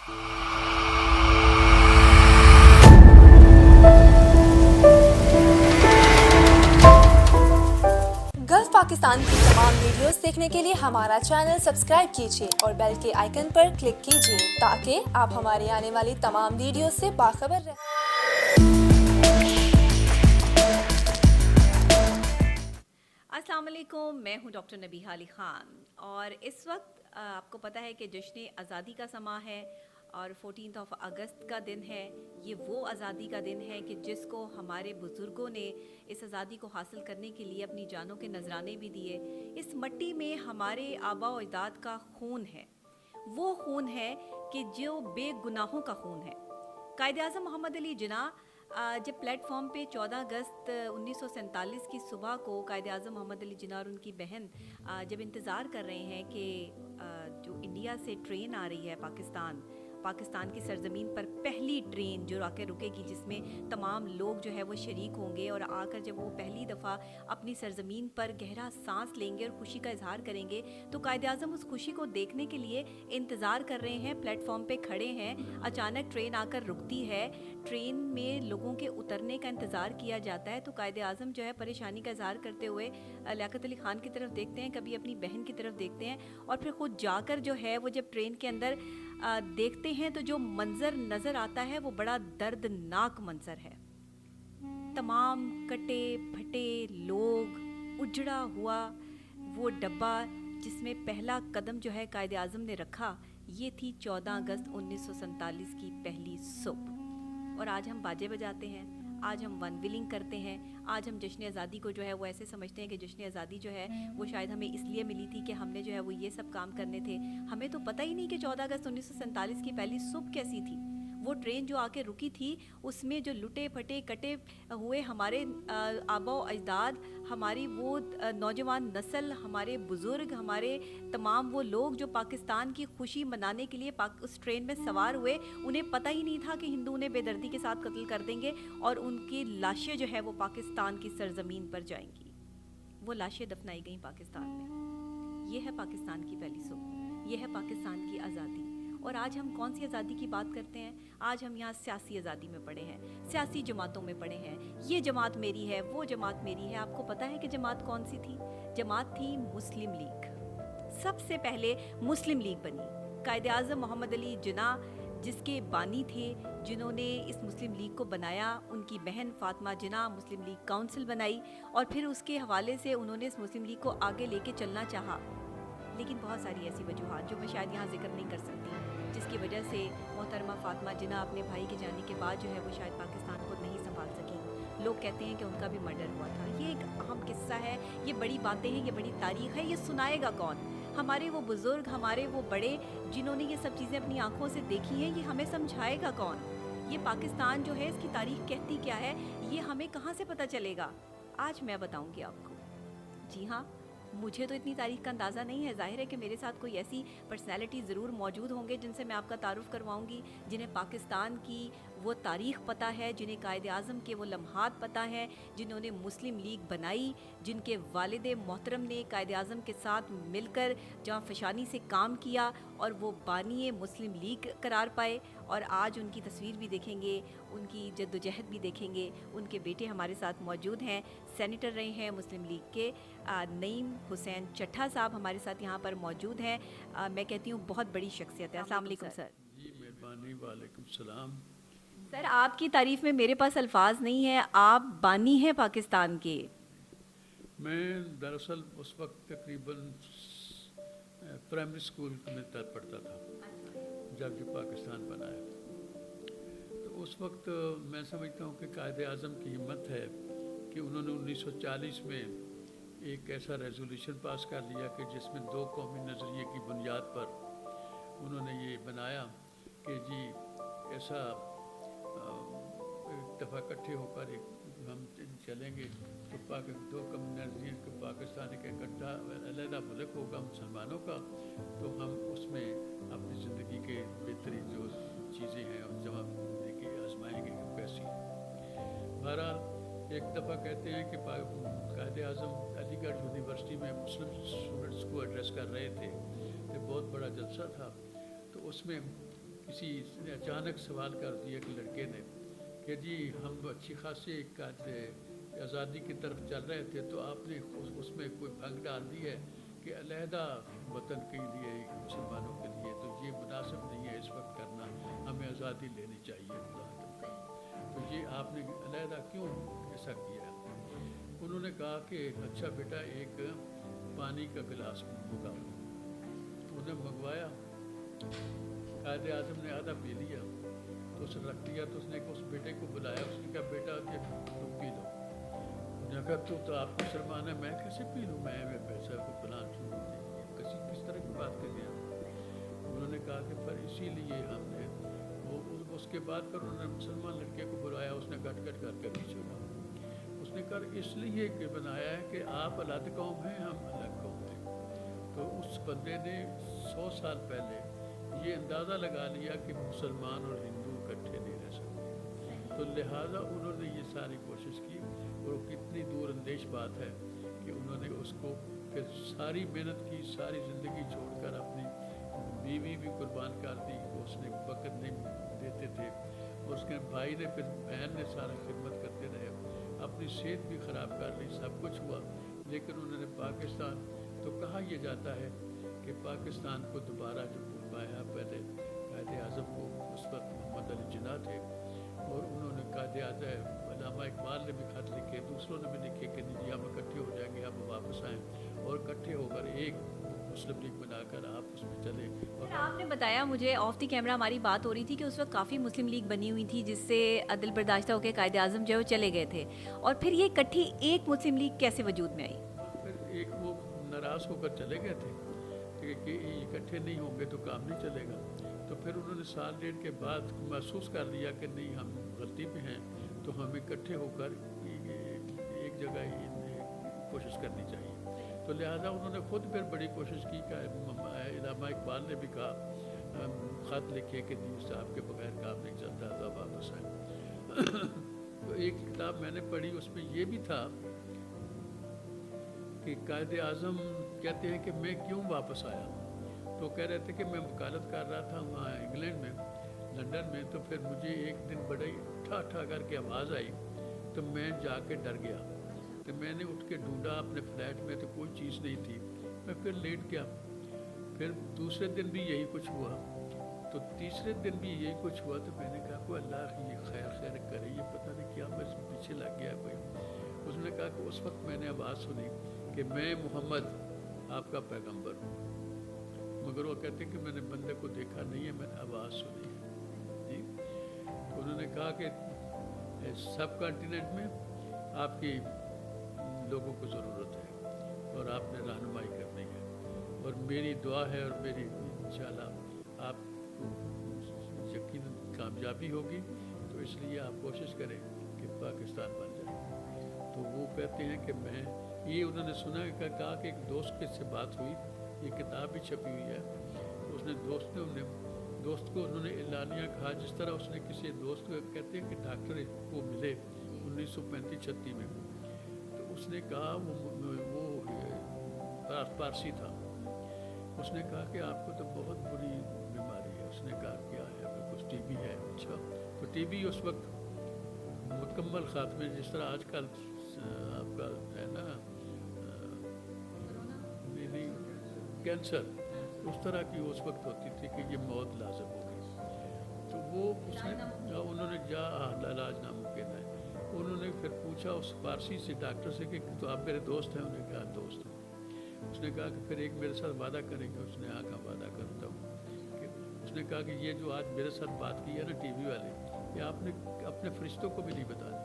Gulf Pakistan की तमाम videos देखने के लिए हमारा चैनल सब्सक्राइब कीजिए और बेल के आइकन पर क्लिक कीजिए ताकि आप हमारी आने वाली तमाम वीडियो से बाखबर रहें। अस्सलाम वालेकुम, मैं हूं डॉक्टर नबीहा अली ख़ान और इस वक्त आपको पता है कि जश्न आज़ादी का समा है और 14 अगस्त का दिन है। ये वो आज़ादी का दिन है कि जिसको हमारे बुज़ुर्गों ने इस आज़ादी को हासिल करने के लिए अपनी जानों के नजराने भी दिए। इस मिट्टी में हमारे आबा और अजदाद का खून है, वो खून है कि जो बेगुनाहों का खून है। कायद आज़म मोहम्मद अली जिन्ना जब प्लेटफॉर्म पे 14 अगस्त 1947 की सुबह को कायद आज़म मोहम्मद अली जिन्ना और उनकी बहन जब इंतज़ार कर रहे हैं कि जो इंडिया से ट्रेन आ रही है पाकिस्तान की सरजमीन पर पहली ट्रेन जो आकर रुकेगी, जिसमें तमाम लोग जो है वो शरीक होंगे और आकर जब वो पहली दफ़ा अपनी सरजमीन पर गहरा सांस लेंगे और खुशी का इजहार करेंगे, तो कायद आज़म उस खुशी को देखने के लिए इंतज़ार कर रहे हैं, प्लेटफॉर्म पे खड़े हैं। अचानक ट्रेन आकर रुकती है, ट्रेन में लोगों के उतरने का इंतज़ार किया जाता है, तो कायद आज़म जो है परेशानी का इजहार करते हुए लियाकत अली ख़ान की तरफ देखते हैं, कभी अपनी बहन की तरफ देखते हैं और फिर ख़ुद जाकर जो है वो जब ट्रेन के अंदर देखते हैं तो जो मंज़र नज़र आता है वो बड़ा दर्दनाक मंज़र है। तमाम कटे फटे लोग, उजड़ा हुआ वो डब्बा जिसमें पहला कदम जो है कायद आज़म ने रखा, ये थी 14 अगस्त 1947 की पहली सुबह। और आज हम बाजे बजाते हैं, आज हम वन विलिंग करते हैं, आज हम जश्न आज़ादी को जो है वो ऐसे समझते हैं कि जश्न आज़ादी जो है वो शायद हमें इसलिए मिली थी कि हमने जो है वो ये सब काम करने थे। हमें तो पता ही नहीं कि 14 अगस्त 1947 की पहली सुबह कैसी थी। वो ट्रेन जो आके रुकी थी उसमें जो लुटे फटे कटे हुए हमारे आबा व अजदाद, हमारी वो नौजवान नस्ल, हमारे बुज़ुर्ग, हमारे तमाम वो लोग जो पाकिस्तान की खुशी मनाने के लिए उस ट्रेन में सवार हुए, उन्हें पता ही नहीं था कि हिंदू उन्हें बेदर्दी के साथ कत्ल कर देंगे और उनकी लाशें जो है वो पाकिस्तान की सरजमीन पर जाएंगी। वो लाशें दफनाई गई पाकिस्तान में। ये है पाकिस्तान की पहली सुबह, ये है पाकिस्तान की आज़ादी। और आज हम कौन सी आज़ादी की बात करते हैं? आज हम यहाँ सियासी आज़ादी में पड़े हैं, सियासी जमातों में पड़े हैं। ये जमात मेरी है, वो जमात मेरी है। आपको पता है कि जमात कौन सी थी? जमात थी मुस्लिम लीग। सबसे पहले मुस्लिम लीग बनी। कायद आज़म मोहम्मद अली जिन्ना जिसके बानी थे, जिन्होंने इस मुस्लिम लीग को बनाया, उनकी बहन फातिमा जिन्ना मुस्लिम लीग काउंसिल बनाई और फिर उसके हवाले से उन्होंने इस मुस्लिम लीग को आगे लेके चलना चाहा। लेकिन बहुत सारी ऐसी वजूहात जो मैं शायद यहाँ जिक्र नहीं कर सकती, जिसकी वजह से मोहतरमा फातिमा जिन्ना अपने भाई के जाने के बाद जो है वो शायद पाकिस्तान को नहीं संभाल सकी। लोग कहते हैं कि उनका भी मर्डर हुआ था। ये एक अहम किस्सा है, ये बड़ी बातें हैं, ये बड़ी तारीख़ है। ये सुनाएगा कौन? हमारे वो बुज़ुर्ग, हमारे वो बड़े जिन्होंने ये सब चीज़ें अपनी आँखों से देखी हैं, ये हमें समझाएगा कौन? ये पाकिस्तान जो है इसकी तारीख़ कहती क्या है, ये हमें कहाँ से पता चलेगा? आज मैं बताऊँगी आपको। जी हाँ, मुझे तो इतनी तारीख़ का अंदाज़ा नहीं है। ज़ाहिर है कि मेरे साथ कोई ऐसी पर्सनैलिटी ज़रूर मौजूद होंगे जिनसे मैं आपका तारुफ़ करवाऊँगी, जिन्हें पाकिस्तान की वो तारीख़ पता है, जिन्हें कायद आज़म के वो लम्हात पता है, जिन्होंने मुस्लिम लीग बनाई, जिनके वालिद मोहतरम ने कायद आज़म के साथ मिलकर जहाँ फशानी से काम किया और वो बानी मुस्लिम लीग करार पाए। और आज उनकी तस्वीर भी देखेंगे, उनकी जद्दोजहद भी देखेंगे। उनके बेटे हमारे साथ मौजूद हैं, सेनेटर रहे हैं मुस्लिम लीग के। नईम हुसैन चट्ठा साहब हमारे साथ यहाँ पर मौजूद हैं। मैं कहती हूँ बहुत बड़ी शख्सियत है। अस्सलाम वालेकुम सर। जी मेहरबानी, वालेकुम सलाम। सर, आपकी तारीफ़ में मेरे पास अल्फाज नहीं है, आप बानी हैं पाकिस्तान के। मैं दरअसल उस वक्त तकरीबन प्राइमरी स्कूल में पढ़ता था जब ये पाकिस्तान बना है। तो उस वक्त मैं समझता हूँ कि कायद आज़म की हिम्मत है कि उन्होंने 1940 में एक ऐसा रेजोल्यूशन पास कर लिया कि जिसमें दो कौमी नज़रिए की बुनियाद पर उन्होंने ये बनाया कि जी ऐसा एक दफ़ा इकट्ठे होकर हम चलेंगे तो दो कौमी नज़रिए को पाकिस्तान एक इकट्ठा अलहदा मुल्क होगा मुसलमानों का, तो हम उसमें अपनी ज़िंदगी के बेहतरीन जो चीज़ें हैं और जवाब देखिए आजमाएँगे कैसी। बहरहाल एक दफ़ा कहते हैं कि कायद आज़म अलीगढ़ यूनिवर्सिटी में मुस्लिम स्टूडेंट्स को एड्रेस कर रहे थे, तो बहुत बड़ा जलसा था। तो उसमें किसी ने अचानक सवाल कर दिया कि लड़के ने कि जी हम अच्छी खासी आज़ादी की तरफ चल रहे थे तो आपने उसमें कोई भंग डाल दी है कि अलहदा वतन के लिए मुसलमानों के लिए, तो ये मुनासिब नहीं है इस वक्त करना, हमें आज़ादी लेनी चाहिए तो ये आपने अलहदा क्यों ऐसा किया? उन्होंने कहा कि अच्छा बेटा एक पानी का गिलास मंगाओ। उन्हें मंगवाया, कायदे आज़म ने आधा पी लिया तो उसे रख दिया, तो उसने उस बेटे को बुलाया, उसने कहा बेटा ये तुम पी लो। उसने कहा तो आप मुसलमान है, मैं कैसे पी लूँ, मैं पैसा को फलां किस तरह की बात कर दिया। उन्होंने कहा कि पर इसीलिए हमने उसके बाद फिर उन्होंने मुसलमान लड़के को बुलाया, उसने गट गट करके पीछे हुआ। उसने कहा इसलिए कि बनाया है कि आप अलग कौम हैं, हम अलग कौम हैं। तो उस बंदे ने 100 साल पहले ये अंदाज़ा लगा लिया कि मुसलमान और हिंदू इकट्ठे नहीं रह सकते, तो लिहाजा उन्होंने ये सारी कोशिश की। और कितनी दूर अंदेश बात है कि उन्होंने उसको फिर सारी मेहनत की, सारी ज़िंदगी छोड़कर अपनी बीवी भी कुर्बान कर दी, उसने वक़्त नहीं देते थे, और उसके भाई ने फिर बहन ने सारा खिदमत करते रहे, अपनी सेहत भी ख़राब कर ली, सब कुछ हुआ, लेकिन उन्होंने पाकिस्तान, तो कहा यह जाता है कि पाकिस्तान को दोबारा जो पाया, पहले कायदे आज़म को उस वक्त मोहम्मद अली जिन्ना थे, और उन्होंने कायदे आज़म अल्लामा इकबाल ने भी खत लिखे, दूसरों ने भी लिखे कि नहीं हम इकट्ठे हो जाएंगे, आप वापस आएँ और इकट्ठे होकर एक मुस्लिम लीग बनाकर आप उसमें चले। और आपने बताया मुझे ऑफ द कैमरा, हमारी बात हो रही थी कि उस वक्त काफ़ी मुस्लिम लीग बनी हुई थी जिससे दिल बर्दाश्त होकर कायदे आज़म जो है वो चले गए थे, और फिर ये इकट्ठी एक मुस्लिम लीग कैसे वजूद में आई? फिर एक वो नाराज़ होकर चले गए थे कि इकट्ठे नहीं होंगे तो काम नहीं चलेगा, तो फिर उन्होंने साल डेढ़ के बाद महसूस कर लिया कि नहीं हम गलती पे हैं, तो हमें इकट्ठे होकर एक जगह कोशिश करनी चाहिए। तो लिहाजा उन्होंने ख़ुद फिर बड़ी कोशिश की कि अल्लामा इकबाल ने भी कहा, ख़त लिखे कि नहीं साहब के बगैर काम नहीं चलता, तो वापस आए। तो एक किताब मैंने पढ़ी, उसमें ये भी था कि कायदे आज़म कहते हैं कि मैं क्यों वापस आया, तो कह रहे थे कि मैं वकालत कर रहा था वहाँ इंग्लैंड में, लंदन में, तो फिर मुझे एक दिन बड़ी ठा ठा करके आवाज़ आई, तो मैं जाके डर गया, तो मैंने उठ के ढूंढा अपने फ्लैट में, तो कोई चीज़ नहीं थी, मैं फिर लेट गया। फिर दूसरे दिन भी यही कुछ हुआ, तो तीसरे दिन भी यही कुछ हुआ, तो मैंने कहा कोई अल्लाह ये खैर खैर करे, ये पता नहीं क्या मैं पीछे लग गया कोई। उसने कहा कि उस वक्त मैंने आवाज़ सुनी कि मैं मोहम्मद आपका पैगंबर हूँ, मगर वो कहते कि मैंने बंदे को देखा नहीं है, मैंने आवाज़ सुनी है जी। तो उन्होंने कहा कि सब कॉन्टिनेंट में आपकी लोगों को ज़रूरत है और आपने रहनुमाई करनी है, और मेरी दुआ है और मेरी इंशाल्लाह आपको यकीनन कामयाबी होगी, तो इसलिए आप कोशिश करें कि पाकिस्तान बन जाए। तो वो कहते हैं कि मैं ये उन्होंने सुना कहा कि एक दोस्त के से बात हुई, ये किताब भी छपी हुई है, उसने दोस्त को उन्होंने एलानिया कहा, जिस तरह उसने किसी दोस्त को कहते हैं कि डॉक्टर को मिले 1935-36 में, तो उसने कहा वो पारसी था, उसने कहा कि आपको तो बहुत बुरी बीमारी है। उसने कहा क्या है, कुछ टीबी है। अच्छा, तो टीबी उस वक्त मुकम्मल खात्मे, जिस तरह आजकल आपका है ना नहीं कैंसर, उस तरह की उस वक्त होती थी कि ये मौत लाजम हो गई। तो वो उन्होंने इलाज नामुमकिन है। उन्होंने फिर पूछा उस पारसी से डॉक्टर से कि तो आप मेरे दोस्त हैं? उन्होंने कहा दोस्त हैं। उसने कहा कि फिर एक मेरे साथ वादा करेंगे? उसने कहा वादा करता हूँ। कि उसने कहा कि ये जो आज मेरे साथ बात की है ना टीवी वाले, ये आपने अपने फरिश्तों को भी नहीं बताया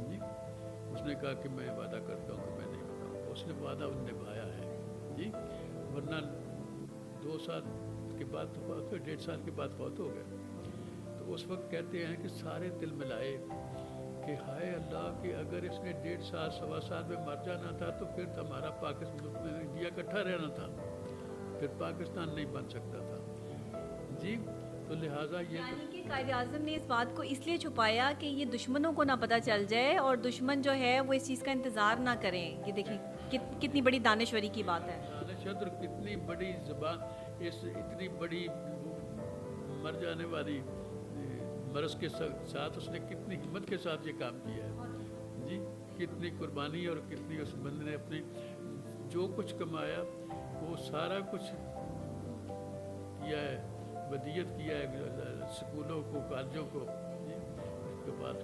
जी। उसने कहा कि मैं वादा करता हूँ कि मैं नहीं बताऊँगा। उसने वादा निभाया है जी, वरना 2 साल के बाद तो 1.5 साल के बाद बहुत हो गया। तो उस वक्त कहते हैं कि सारे दिल मिलाए कि हाय अल्लाह कि अगर इसने 1.5 साल 1.25 साल में मर जाना था तो फिर हमारा पाकिस्तान इंडिया इकट्ठा रहना था, फिर पाकिस्तान नहीं बन सकता था जी। तो लिहाजा ये यानी कि कायदे आज़म ने इस बात को इसलिए छुपाया कि ये दुश्मनों को ना पता चल जाए और दुश्मन जो है वो इस चीज़ का इंतज़ार ना करें। ये देखिए कितनी बड़ी दानिश्वरी की बात है। दानिश्वर कितनी बड़ी ज़बान, इस इतनी बड़ी मर जाने वाली मर्ज के साथ उसने कितनी हिम्मत के साथ ये काम किया है जी, कितनी कुर्बानी और कितनी उस बंदे ने अपने जो कुछ कमाया वो सारा कुछ किया है, वदीयत किया है स्कूलों को, कॉलेजों को जी। उसके बाद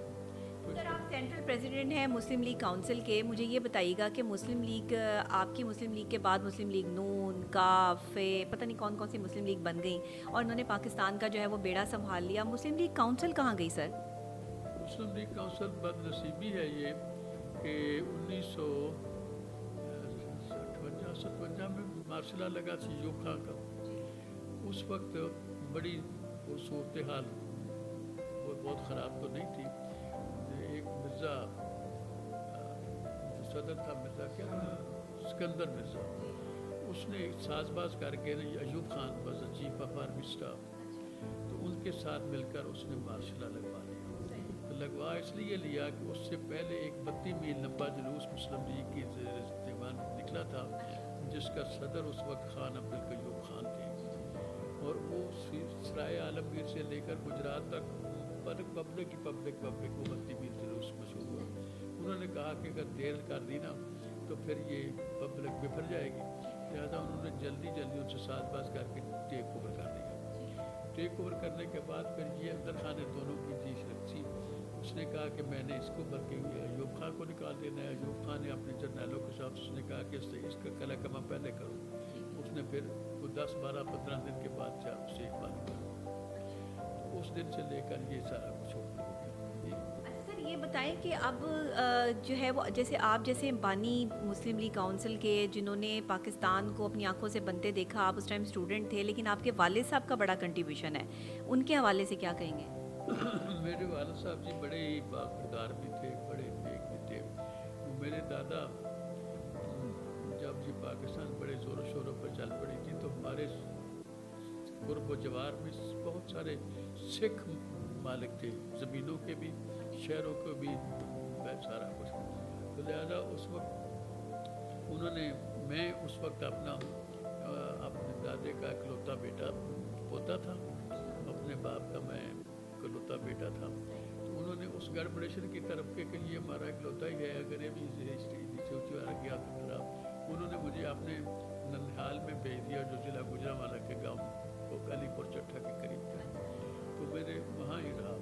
सर, आप सेंट्रल प्रेसिडेंट हैं मुस्लिम लीग काउंसिल के। मुझे ये बताइएगा कि मुस्लिम लीग, आपकी मुस्लिम लीग के बाद मुस्लिम लीग नून, काफ़े, पता नहीं कौन कौन सी मुस्लिम लीग बन गई और उन्होंने पाकिस्तान का जो है वो बेड़ा संभाल लिया। मुस्लिम लीग काउंसिल कहाँ गई सर? मुस्लिम लीग काउंसिल बदनसीबी है ये कि 1957 में मार्शल लगा थी यूब खां का। उस वक्त बड़ी वो सूरत हाल वो बहुत ख़राब तो नहीं थी। एक मिर्ज़ा जो सदर था, मिर्ज़ा क्या सिकंदर मिर्ज़ा, उसने साजबाज करके Ayub Khan was the chief of army staff, तो उनके साथ मिलकर उसने मार्शल लगवा लिया। तो लगवा इसलिए लिया कि उससे पहले एक 32 मील लंबा जुलूस मुस्लिम लीग की दीवान निकला था, जिसका सदर उस वक्त खान अब्दुल कयूम खान थे, और वो सराय आलमगीर से लेकर गुजरात तक पब्लिक वो 32 मील जुलूस मशहूर हुआ। उन्होंने कहा कि अगर देर कर दी ना तो फिर ये पब्लिक बिफर जाएगी, लिहाजा उन्होंने जल्दी उनसे साजबाज करके टेक ओवर कर दिया। टेक ओवर करने के बाद फिर ये अब्दुल खान ने दोनों की जी रखी। उसने कहा कि मैंने इसको बल्कि अयूब खां को निकाल देना है। अयूब खान ने अपने जर्नैलों के साथ उसने कहा कि इसका कला कमा पहले करो। उसने फिर वो 10, 12, 15 दिन के बाद उसे इकबाल किया। तो उस दिन से लेकर ये सारा कुछ हो गया। अच्छा सर, ये बताएं कि अब जो है वो जैसे आप जैसे बानी मुस्लिम लीग काउंसिल के, जिन्होंने पाकिस्तान को अपनी आंखों से बनते देखा, आप उस टाइम स्टूडेंट थे, लेकिन आपके वालिद साहब का बड़ा कंट्रीब्यूशन है, उनके हवाले से क्या कहेंगे? मेरे वालिद साहब जी बड़े ही बाखुदार भी थे, बड़े नेक भी थे। मेरे दादा जब जी पाकिस्तान बड़े ज़ोरों शोरों पर चल पड़ी थी तो हमारे गुरब जवार में बहुत सारे सिख मालिक थे, ज़मीनों के भी, शहरों के भी, सारा कुछ। तो लिहाजा उस वक्त मैं उस वक्त अपने दादे का इकलौता बेटा पोता था, अपने बाप का मैं इकलौता बेटा था। तो उन्होंने उस गड़बड़ेशन की तरफ के लिए हमारा इकलौता ही है, अगर ये भी गया खराब, उन्होंने मुझे अपने ननिहाल में भेज दिया, जो ज़िला गुजरांवाला के गाँव को अलीपुर चट्ठा के करीब था। तो मैंने वहाँ ही रहा।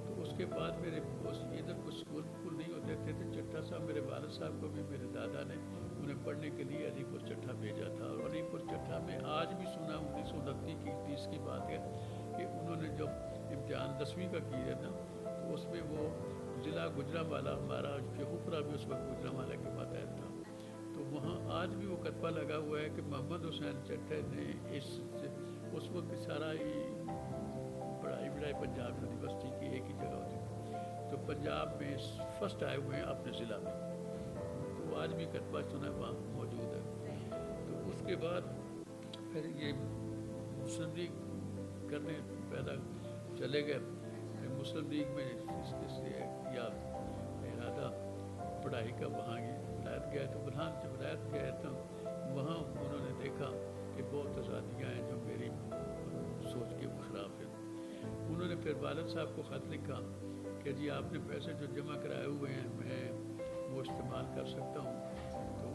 तो उसके बाद मेरे इधर कुछ स्कूल नहीं होते थे, चट्ठा साहब मेरे वालिद साहब को भी मेरे दादा ने उन्हें पढ़ने के लिए अलीपुर चट्ठा भेजा था। और अलीपुर चट्ठा में आज भी सुना 1929 की बात है कि उन्होंने जब इम्तिहान 10वीं का किया ना, तो उसमें वो ज़िला गुजरांवाला, हमारा हुपरा भी उस वक्त गुजरांवाला के मातहत था, तो वहाँ आज भी वो कतबा लगा हुआ है कि मोहम्मद हुसैन चट्ठा ने उस वक्त सारा ही पढ़ाई पंजाब यूनिवर्सिटी की एक ही जगह होती थी, तो पंजाब में फर्स्ट आए हुए हैं अपने ज़िला में, तो आज भी कतबा सुना वहाँ मौजूद है। तो उसके बाद फिर ये मुस्लिम लीग करने पैदा चले गए। फिर मुस्लिम लीग में या इरादा पढ़ाई का वहाँ विलायत गए, तो जब विलायत गए तो वहाँ उन्होंने देखा कि बहुत आज़ादियाँ हैं जो मेरी सोच के ख़िलाफ़ है। उन्होंने फिर वालिद साहब को ख़त लिखा कि जी आपने पैसे जो जमा कराए हुए हैं मैं वो इस्तेमाल कर सकता हूँ? तो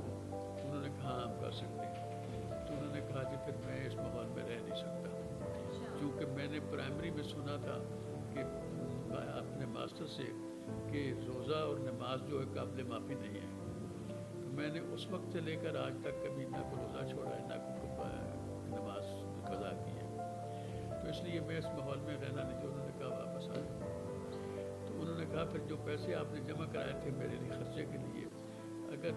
उन्होंने कहा आप कर सकते हैं। तो उन्होंने कहा जी फिर मैं इस माहौल में रह नहीं सकता, क्योंकि मैंने प्राइमरी में सुना था कि अपने मास्टर से कि रोज़ा और नमाज जो है काबिल माफ़ी नहीं है। तो मैंने उस वक्त से लेकर आज तक कभी ना कोई रोज़ा छोड़ा है, ना कोई नमाज कज़ा की है। तो इसलिए मैं इस माहौल में रहना नहीं। उन्होंने कहा वापस आ जाओ। तो उन्होंने कहा फिर जो पैसे आपने जमा कराए थे मेरे लिए खर्चे के लिए, अगर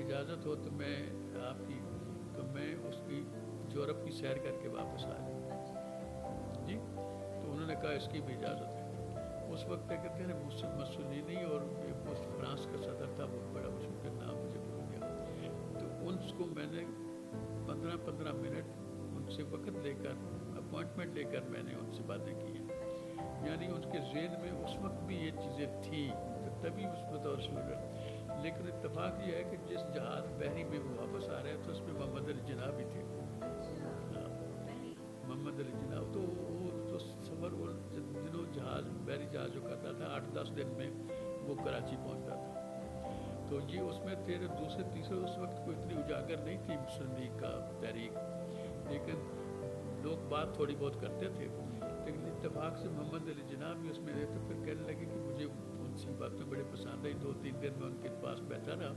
इजाज़त हो तो मैं उसकी यूरोप की सैर करके वापस आ जाऊँ जी। तो उन्होंने कहा इसकी भी इजाज़त है। उस वक्त कहते हैं मुसोलिनी और फ्रांस का सदर था, वो बड़ा मुश्किल नाम मुझे भूल गया। तो उनको मैंने 15-15 मिनट उनसे वक्त लेकर अपॉइंटमेंट लेकर मैंने उनसे बातें की हैं। यानी उनके ज़हन में उस वक्त भी ये चीज़ें थी, तो तभी उस बतौर स्टूडेंट। लेकिन इत्तफाक ये है कि जिस जहाज़ बहरी में वो वापस आ रहे थे उसमें मोहम्मद अली जिन्ना भी थे। मोहम्मद अली जिन्ना तो वो 10 दिन में वो कराची पहुंचता था। तो ये उसमें तेरे दूसरे तीसरे उस वक्त कोई इतनी उजागर नहीं थी मुस्लिम लीग का तहरीक, लेकिन लोग बात थोड़ी बहुत करते थे। लेकिन इत्तेफाक से मोहम्मद अली जिन्ना भी उसमें रहे, तो फिर कहने लगे कि मुझे उनसी बातें बड़े पसंद आई। 2-3 दिन में उनके पास बैठा रहा।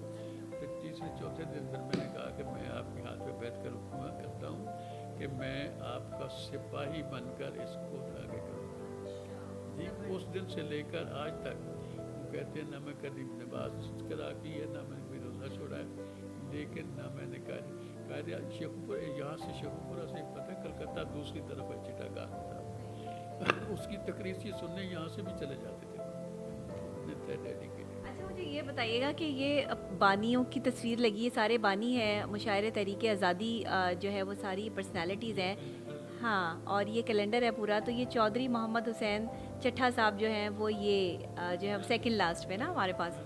फिर तीसरे चौथे दिन फिर मैंने कहा कि मैं आपके हाथ पे बैठ कर हुक्म करता हूँ कि मैं आपका सिपाही बनकर इसको आगे करूँगा जी। उस दिन से लेकर आज तक वो कहते हैं ना मैं कभी नमाज करा की है, ना मैंने कोई रोज़ा छोड़ा है, लेकिन ना मैंने कहा शेखुपुरा, यहाँ से शेखुपुरा से पता है कलकत्ता दूसरी तरफ है चिटागांग साहब उसकी तकरीर से सुनने यहाँ से भी चले जाते थे डैडी के। अच्छा, मुझे ये बताइएगा कि ये बानियों की तस्वीर लगी है, सारे बानी हैं मुशायरे तहरीक आज़ादी जो है वो सारी पर्सनालिटीज़ हैं। हाँ, और ये कैलेंडर है पूरा। तो ये चौधरी मोहम्मद हुसैन चट्ठा साहब जो हैं वो ये जो है सेकंड लास्ट पे ना हमारे पास,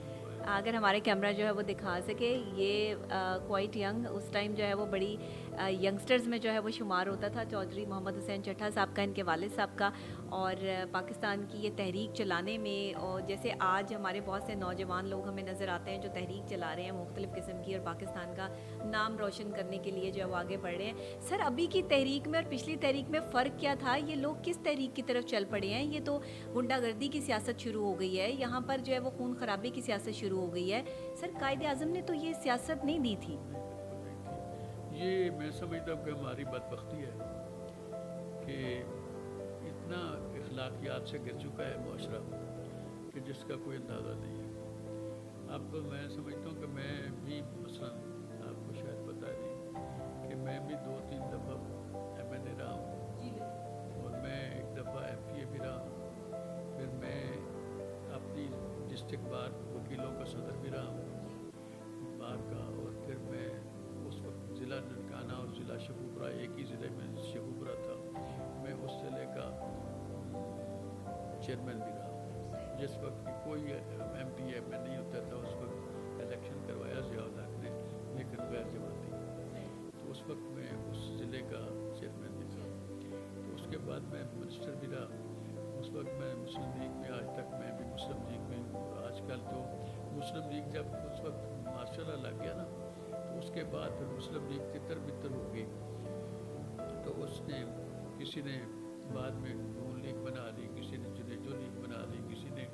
अगर हमारे कैमरा जो है वो दिखा सके, ये क्वाइट यंग, उस टाइम जो है वो बड़ी यंगस्टर्स में जो है वो शुमार होता था चौधरी मोहम्मद हुसैन चट्ठा साहब का, इनके वालिद साहब का। और पाकिस्तान की ये तहरीक चलाने में, और जैसे आज हमारे बहुत से नौजवान लोग हमें नज़र आते हैं जो तहरीक चला रहे हैं मुख्तलिफ़ किस्म की, और पाकिस्तान का नाम रोशन करने के लिए जो है वो आगे बढ़ रहे हैं। सर, अभी की तहरीक में और पिछली तहरीक में फ़र्क क्या था? ये लोग किस तहरीक की तरफ चल पड़े हैं? ये तो गुंडागर्दी की सियासत शुरू हो गई है, यहाँ पर जो है वो खून खराबे की सियासत शुरू हो गई है। सर, कायदे आज़म ने तो ये सियासत नहीं दी थी। ये मैं समझता हूँ कि हमारी बदबख्ती है कि इतना इखलाकियात से गिर चुका है मुआशरा कि जिसका कोई अंदाज़ा नहीं है। अब मैं समझता हूँ कि मैं भी मसलन आपको शायद पता नहीं कि मैं भी 2-3 दफ़ा MNA रहा हूँ, और मैं एक दफ़ा MPA भी रहा हूँ, फिर मैं अपनी डिस्ट्रिक्ट बार वकीलों का सदर भी रहा हूँ बार का, और फिर मैं उस वक्त ज़िला ननकाना और ज़िला शेखुपुरा, एक ही ज़िले में शेखुपुरा था, मैं उस ज़िले का चेयरमैन भी रहा। जिस वक्त की कोई MPA में नहीं होता था, उस वक्त इलेक्शन करवाया ज़ियाउल हक ने, लेकिन गैर जमाती, तो उस वक्त मैं उस ज़िले का चेयरमैन भी था। तो उसके बाद मैं मिनिस्टर भी रहा। उस वक्त मैं मुस्लिम लीग में, आज तक मैं भी मुस्लिम लीग में हूँ। आजकल तो मुस्लिम लीग जब उस वक्त माशाल्लाह लग गया ना, तो उसके बाद फिर मुस्लिम लीग तितर बितर हो गई। तो उसने किसी ने बाद में नून लीग बना ली, किसी ने जुनेजो लीग बना ली, किसी ने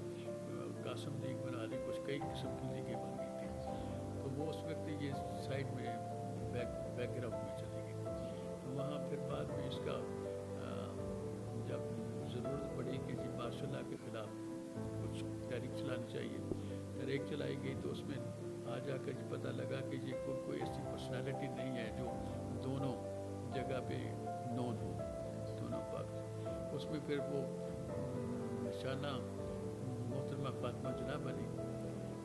कासम लीग बना ली, कुछ कई किस्म की लीगें बन गई थी। तो वो उस वक्त ये साइड में बैकग्राउंड में चली गई। तो वहाँ फिर बाद में इसका जब ज़रूरत पड़ी कि जी मार्शल के ख़िलाफ़ कुछ तहरीक चलानी चाहिए, तहरीक चलाई गई, तो उसमें आ जाकर पता लगा कि ये कोई ऐसी पर्सनालिटी नहीं है जो दोनों जगह पे नोन हो, दोनों पक्ष। उसमें फिर वो निशाना मोहतरमा फातिमा जिन्ना बनी।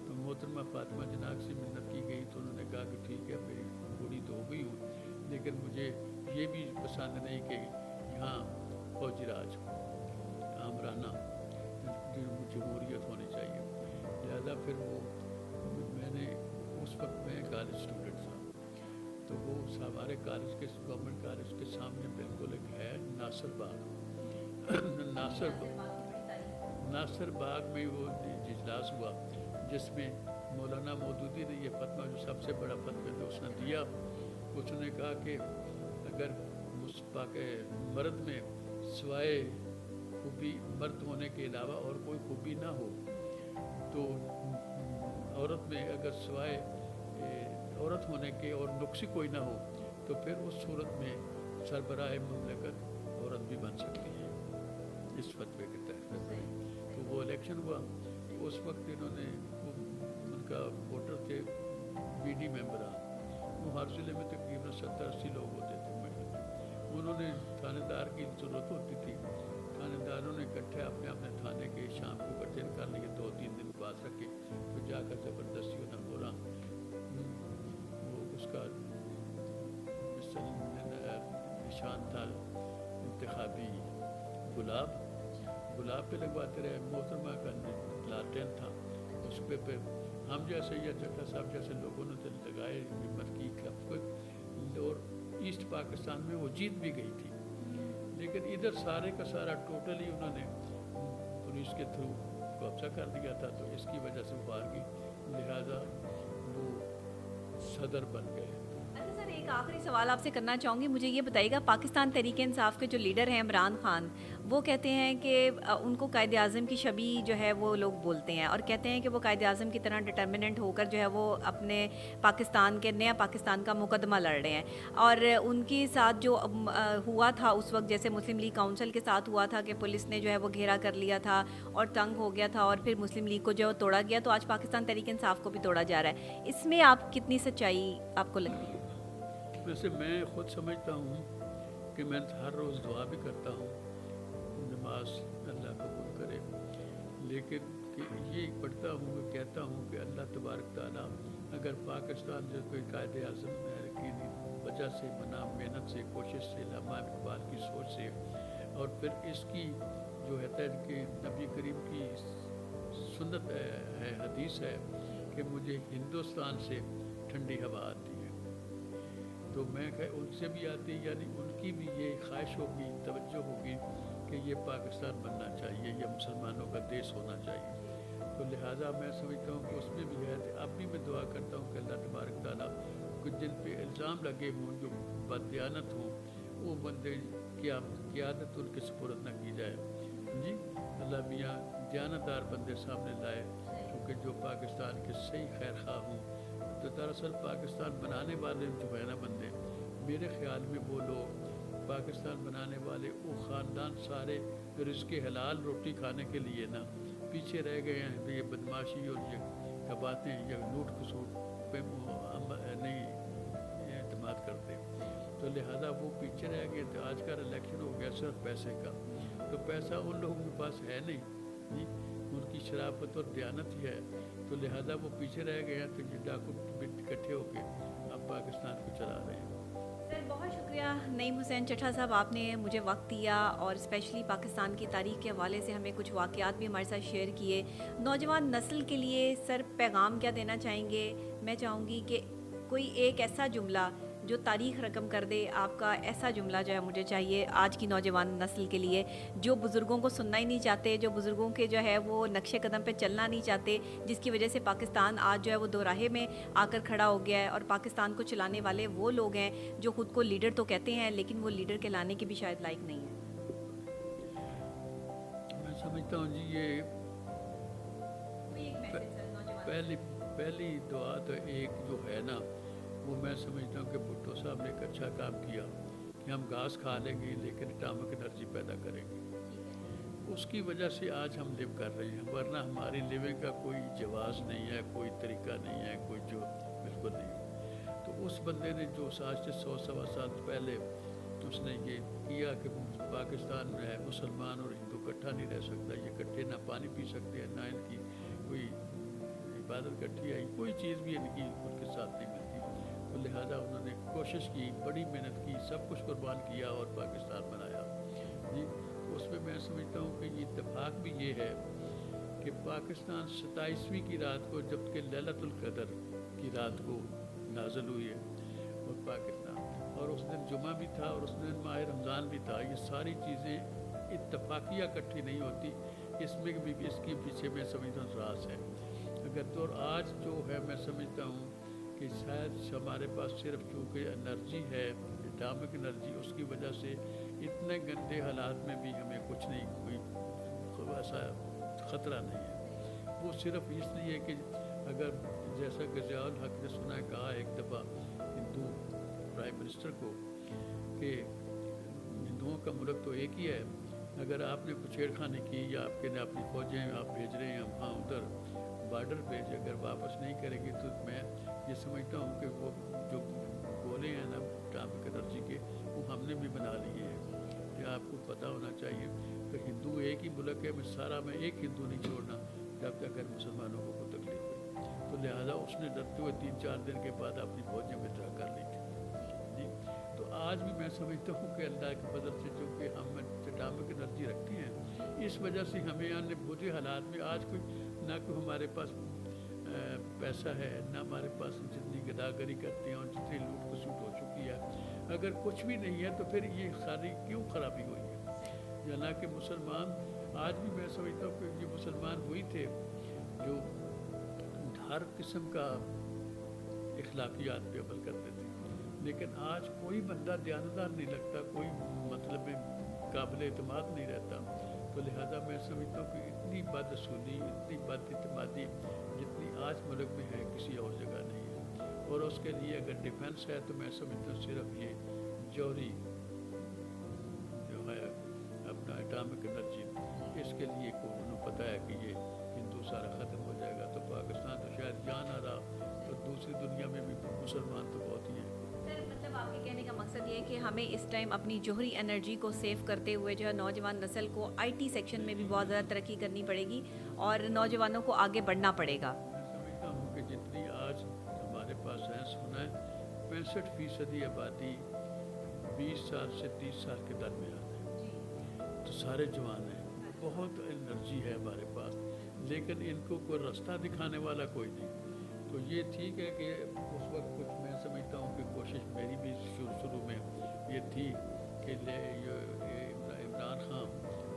तो मोहतरमा फातिमा जिन्ना से मिन्नत की गई, तो उन्होंने कहा कि ठीक है, मेरी बूढ़ी तो हो गई हूँ, लेकिन मुझे ये भी पसंद नहीं कि यहाँ फौजी राज हो, आमराना जमहूरियत होनी चाहिए। लिहाजा फिर वो मैंने उस वक्त मैं कॉलेज स्टूडेंट था, तो वो हमारे कॉलेज के गवर्नमेंट कॉलेज के सामने बिल्कुल एक है नासिर बाग नासिर बाग में वो इजलास हुआ, जिसमें मौलाना मौदूदी ने ये फतवा, जो सबसे बड़ा फतवा जो उसने दिया, उसने कहा कि अगर मुस्तफा के मर्द में सिवाय खूबी मर्द होने के अलावा और कोई खूबी ना हो, तो औरत में अगर सिवाय औरत होने के और नुक्सी कोई ना हो, तो फिर उस सूरत में सरबराह मुमलकत औरत भी बन सकती है इस फतवे के तहत। तो वो इलेक्शन हुआ, तो उस वक्त इन्होंने उनका वोटर थे BD मेंबरान, वो हर ज़िले में तकरीबन 70-80 लोग होते थे। उन्होंने थानेदार की ज़रूरत होती थी, थानेदारों ने इकट्ठे अपने अपने थाने के शाम को इकट्ठे कर लिए, 2-3 दिन बाद रखे, तो जाकर ज़बरदस्ती उन्हें बोला वो उसका निशान था इंतखाबी गुलाब पे लगवाते रहे। मोहतरमा का लालटेन था, उस पे हम जैसे या चट्टा साहब जैसे लोगों ने लगाए, हिम्मत की। और ईस्ट पाकिस्तान में वो जीत भी गई थी, लेकिन इधर सारे का सारा टोटली उन्होंने पुलिस के थ्रू قبضہ کر دیا تھا، تو اس کی وجہ سے وہ ہار گئی، لہٰذا وہ صدر بن گئے۔ اچھا سر، ایک آخری سوال آپ سے کرنا چاہوں گی، مجھے یہ بتائیے گا، پاکستان تحریک انصاف کے جو لیڈر ہیں عمران خان، وہ کہتے ہیں کہ ان کو قائد اعظم کی شبیہ جو ہے وہ لوگ بولتے ہیں، اور کہتے ہیں کہ وہ قائد اعظم کی طرح ڈٹرمننٹ ہو کر جو ہے وہ اپنے پاکستان کے نیا پاکستان کا مقدمہ لڑ رہے ہیں، اور ان کے ساتھ جو ہوا تھا اس وقت، جیسے مسلم لیگ کونسل کے ساتھ ہوا تھا کہ پولیس نے جو ہے وہ گھیرا کر لیا تھا اور تنگ ہو گیا تھا، اور پھر مسلم لیگ کو جو توڑا گیا، تو آج پاکستان تحریک انصاف کو بھی توڑا جا رہا ہے، اس میں آپ کتنی سچائی آپ کو لگتی ہے؟ ویسے میں خود سمجھتا ہوں کہ میں ہر روز دعا بھی کرتا ہوں، نماز اللہ قبول کرے، لیکن کہ یہ پڑھتا ہوں، کہتا ہوں کہ اللہ تبارک تعالیٰ اگر پاکستان جو کوئی قائد اعظم کی وجہ سے، بنا محنت سے، کوشش سے، علامہ اقبال کی سوچ سے، اور پھر اس کی جو ہے کہ نبی کریم کی سنت ہے، حدیث ہے کہ مجھے ہندوستان سے ٹھنڈی ہوا آتی ہے، تو میں کہ ان سے بھی آتی، یعنی ان کی بھی یہ خواہش ہوگی، توجہ ہوگی کہ یہ پاکستان بننا چاہیے، یہ مسلمانوں کا دیش ہونا چاہیے، تو لہٰذا میں سمجھتا ہوں کہ اس میں بھی ہے۔ اب بھی میں دعا کرتا ہوں کہ اللہ تبارک تعالیٰ کو جن پہ الزام لگے ہوں، جو بددیانت ہوں، وہ بندے قیادت ان کے سپرد نہ کی جائے، جی اللہ میاں دیانتدار بندے سامنے لائے، کیونکہ جو پاکستان کے صحیح خیر خواہ ہوں۔ تو دراصل پاکستان بنانے والے جو ہے نا بندے، میرے خیال میں وہ لوگ پاکستان بنانے والے، وہ خاندان سارے رزق حلال روٹی کھانے کے لیے نا پیچھے رہ گئے ہیں، یہ بدماشی اور یہ باتیں یا لوٹ کھسوٹ پہ نہیں اعتماد کرتے، تو لہٰذا وہ پیچھے رہ گئے تھے۔ آج کا الیکشن ہو گیا صرف پیسے کا، تو پیسہ ان لوگوں کے پاس ہے نہیں، جی ان کی شرافت اور دیانت ہی ہے، تو لہٰذا وہ پیچھے رہ گئے ہیں، تو یہ ڈاکو اکٹھے ہو کے اب پاکستان کو چلا رہے ہیں۔ سر بہت شکریہ نعیم حسین چٹھا صاحب، آپ نے مجھے وقت دیا اور اسپیشلی پاکستان کی تاریخ کے حوالے سے ہمیں کچھ واقعات بھی ہمارے ساتھ شیئر کیے۔ نوجوان نسل کے لیے سر پیغام کیا دینا چاہیں گے؟ میں چاہوں گی کہ کوئی ایک ایسا جملہ جو تاریخ رقم کر دے، آپ کا ایسا جملہ جو ہے مجھے چاہیے آج کی نوجوان نسل کے لیے، جو بزرگوں کو سننا ہی نہیں چاہتے، جو بزرگوں کے جو ہے وہ نقش قدم پہ چلنا نہیں چاہتے، جس کی وجہ سے پاکستان آج جو ہے وہ دوراہے میں آ کر کھڑا ہو گیا ہے، اور پاکستان کو چلانے والے وہ لوگ ہیں جو خود کو لیڈر تو کہتے ہیں لیکن وہ لیڈر کہلانے کے بھی شاید لائق نہیں ہیں۔ میں سمجھتا ہوں جی یہ پہلی دعا تو ایک جو ہے نا، وہ میں سمجھتا ہوں کہ بھٹو صاحب نے ایک اچھا کام کیا کہ ہم گھاس کھا لیں گے لیکن اٹامک انرجی پیدا کریں گے، اس کی وجہ سے آج ہم لیو کر رہے ہیں، ورنہ ہماری لیونگ کا کوئی جواز نہیں ہے، کوئی طریقہ نہیں ہے، کوئی جو بالکل نہیں۔ تو اس بندے نے جو آج سے 100-125 سال پہلے اس نے یہ کیا کہ پاکستان میں ہے مسلمان اور ہندو اکٹھا نہیں رہ سکتا، یہ اکٹھے نہ پانی پی سکتے ہیں، نہ ان کی کوئی عبادت اکٹھی آئی، کوئی چیز بھی ان کی ان کے ساتھ نہیں ملتی، تو لہٰذا انہوں نے کوشش کی، بڑی محنت کی، سب کچھ قربان کیا اور پاکستان بنایا، جی اس میں میں سمجھتا ہوں کہ یہ اتفاق بھی یہ ہے کہ پاکستان 27ویں کی رات کو، جب کہ لیلۃ القدر کی رات کو نازل ہوئی ہے، اور پاکستان، اور اس دن جمعہ بھی تھا اور اس دن ماہ رمضان بھی تھا، یہ ساری چیزیں اتفاقیہ اکٹھی نہیں ہوتی، اس میں بھی اس کے پیچھے میں سمجھتا ہوں راز ہے۔ اگر تو آج جو ہے میں سمجھتا ہوں کہ شاید ہمارے پاس صرف چونکہ انرجی ہے، اٹامک انرجی، اس کی وجہ سے اتنے گندے حالات میں بھی ہمیں کچھ نہیں، کوئی ایسا خطرہ نہیں ہے، وہ صرف اس لیے کہ اگر جیسا کہ ضیاء الحق نے سنا کہا ایک دفعہ ہندو پرائم منسٹر کو کہ ہندوؤں کا ملک تو ایک ہی ہے، اگر آپ نے کچھ چھیڑخانی کی یا آپ کے نے اپنی فوجیں آپ بھیج رہے ہیں وہاں ادھر بارڈر پہ، اگر واپس نہیں کریں گے تو میں یہ سمجھتا ہوں کہ وہ جو گولے ہیں نا اٹامک انرجی کے، وہ ہم نے بھی بنا لیے ہیں، کہ آپ کو پتہ ہونا چاہیے کہ ہندو ایک ہی ملک ہے، میں ایک ہندو نہیں چھوڑنا جب تک اگر مسلمانوں کو کوئی تکلیف ہوئی، تو لہٰذا اس نے ڈرتے ہوئے 3-4 دن کے بعد اپنی فوجیں وِدرا کر لی تھی، جی تو آج بھی میں سمجھتا ہوں کہ اللہ کے فضل سے چونکہ ہم اٹامک انرجی رکھتے ہیں، اس وجہ سے ہمیں یعنی برے حالات میں آج کوئی نہ کوئی ہمارے پاس پیسہ ہے، نہ ہمارے پاس جتنی گداگری کرتے ہیں اور جتنی لوٹ کھسوٹ ہو چکی ہے، اگر کچھ بھی نہیں ہے تو پھر یہ ساری کیوں خرابی ہوئی ہے؟ हालांकि मुसलमान आज भी मैं समझता हूँ कि ये मुसलमान वही थे जो हर किस्म का इखलाकियात पे अमल करते थे, लेकिन आज कोई बंदा दयानतदार नहीं लगता, कोई मतलब में काबिल एतमाद नहीं रहता। तो लिहाजा मैं समझता हूँ कि इतनी बदसूली, इतनी बदइतमादी जितनी आज मुल्क में है किसी और जगह नहीं है। और उसके लिए अगर डिफेंस है तो मैं समझता हूँ सिर्फ ये जौहरी जो है अपना एटॉमिक एनर्जी, इसके लिए को उन्हें पता है कि ये हिंदू सारा ख़त्म हो जाएगा, तो पाकिस्तान तो शायद जान आ रहा, तो दूसरी दुनिया में भी मुसलमान तो बहुत ही हैं। सर मतलब आपके कहने का मकसद ये है कि हमें इस टाइम अपनी जोहरी एनर्जी को सेव करते हुए जो है नौजवान नस्ल को आईटी सेक्शन में भी बहुत ज़्यादा तरक्की करनी पड़ेगी और नौजवानों को आगे बढ़ना पड़ेगा। मैं समझता हूँ कि जितनी आज हमारे पास साइंस होना है, 65% आबादी 20 साल से 30 साल के दरमियान है, तो सारे जवान हैं, बहुत एनर्जी है हमारे पास, लेकिन इनको कोई रास्ता दिखाने वाला कोई नहीं। तो ये ठीक है कि उस वक्त कुछ मैं समझता हूँ कि कोशिश मेरी भी शुरू में ये थी कि ये इमरान खान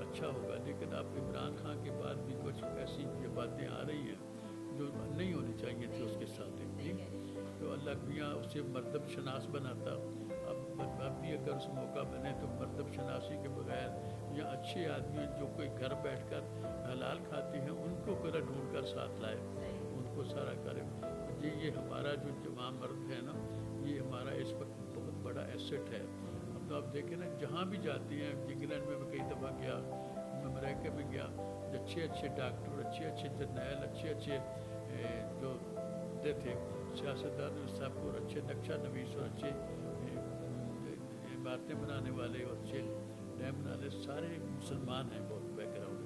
अच्छा होगा, लेकिन अब इमरान खान के बाद भी कुछ ऐसी ये बातें आ रही हैं जो नहीं होनी चाहिए थी उसके साथ ठीक। तो अल्लाह मियाँ उसे मर्दब शनास बनाता। अब भी अगर उस मौका बने तो मर्दब शनासी के बगैर या अच्छे आदमी जो कोई घर बैठकर हलाल खाते हैं उनको करा ढूंढ कर साथ लाए, उनको सारा करे। ये हमारा जो जवान मर्द है ना, ये हमारा इस वक्त बहुत बड़ा एसेट है। अब तो आप देखें ना, जहाँ भी जाते हैं, इंग्लैंड में मैं कई दफ़ा गया, अमेरिका में गया, अच्छे डॉक्टर, अच्छे जर्नैल, अच्छे जो थे सियासतदान सबको, और अच्छे नक्शा नवीस और अच्छे इमारतें बनाने वाले और अच्छे डैम बनाने सारे मुसलमान हैं, बहुत बैकग्राउंड।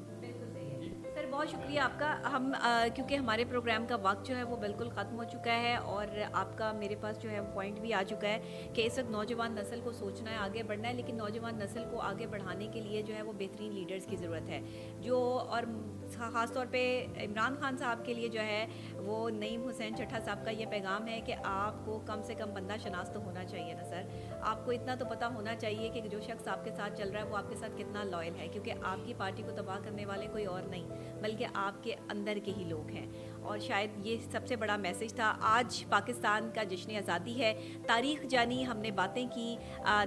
सर बहुत शुक्रिया आपका। हम क्योंकि हमारे प्रोग्राम का वक्त जो है वो बिल्कुल ख़त्म हो चुका है और आपका मेरे पास जो है पॉइंट भी आ चुका है कि इस वक्त नौजवान नस्ल को सोचना है, आगे बढ़ना है, लेकिन नौजवान नस्ल को आगे बढ़ाने के लिए जो है वो बेहतरीन लीडर्स की ज़रूरत है। जो और ख़ास तौर पे इमरान खान साहब के लिए जो है वो नईम हुसैन चट्टा साहब का ये पैगाम है कि आपको कम से कम बंदा शनास तो होना चाहिए ना सर। आपको इतना तो पता होना चाहिए कि जो शख्स आपके साथ चल रहा है वो आपके साथ कितना लॉयल है, क्योंकि आपकी पार्टी को तबाह करने वाले कोई और नहीं बल्कि आपके अंदर के ही लोग हैं। और शायद ये सबसे बड़ा मैसेज था। आज पाकिस्तान का जश्न आज़ादी है, तारीख़ जानी, हमने बातें की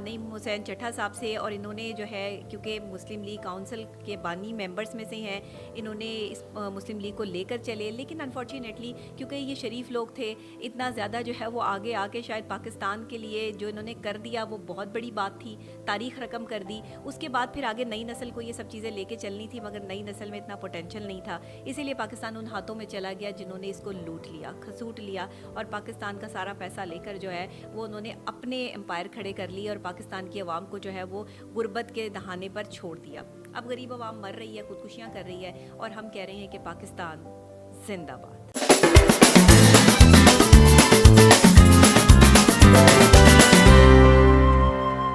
नईम हुसैन चट्टा साहब से, और इन्होंने जो है क्योंकि मुस्लिम लीग काउंसिल के बानी मेंबर्स में से हैं, इन्होंने इस मुस्लिम लीग को लेकर चले, लेकिन अनफॉर्चुनेटली क्योंकि ये शरीफ लोग थे, इतना ज़्यादा जो है वो आगे आके शायद पाकिस्तान के लिए जो इन्होंने कर दिया वो बहुत बड़ी बात थी, तारीख़ रकम कर दी। उसके बाद फिर आगे नई नस्ल को ये सब चीज़ें लेके चलनी थी, मगर नई नस्ल में इतना पोटेंशियल नहीं था, इसीलिए पाकिस्तान उन हाथों में चला गया जिन्होंने इसको लूट लिया, खसूट लिया, और पाकिस्तान का सारा पैसा लेकर जो है वो उन्होंने अपने एम्पायर खड़े कर लिए और पाकिस्तान की आवाम को जो है वो गुर्बत के दहाने पर छोड़ दिया। अब गरीब आवाम मर रही है, खुदकुशियाँ कर रही है, और हम कह रहे हैं कि पाकिस्तान जिंदाबाद।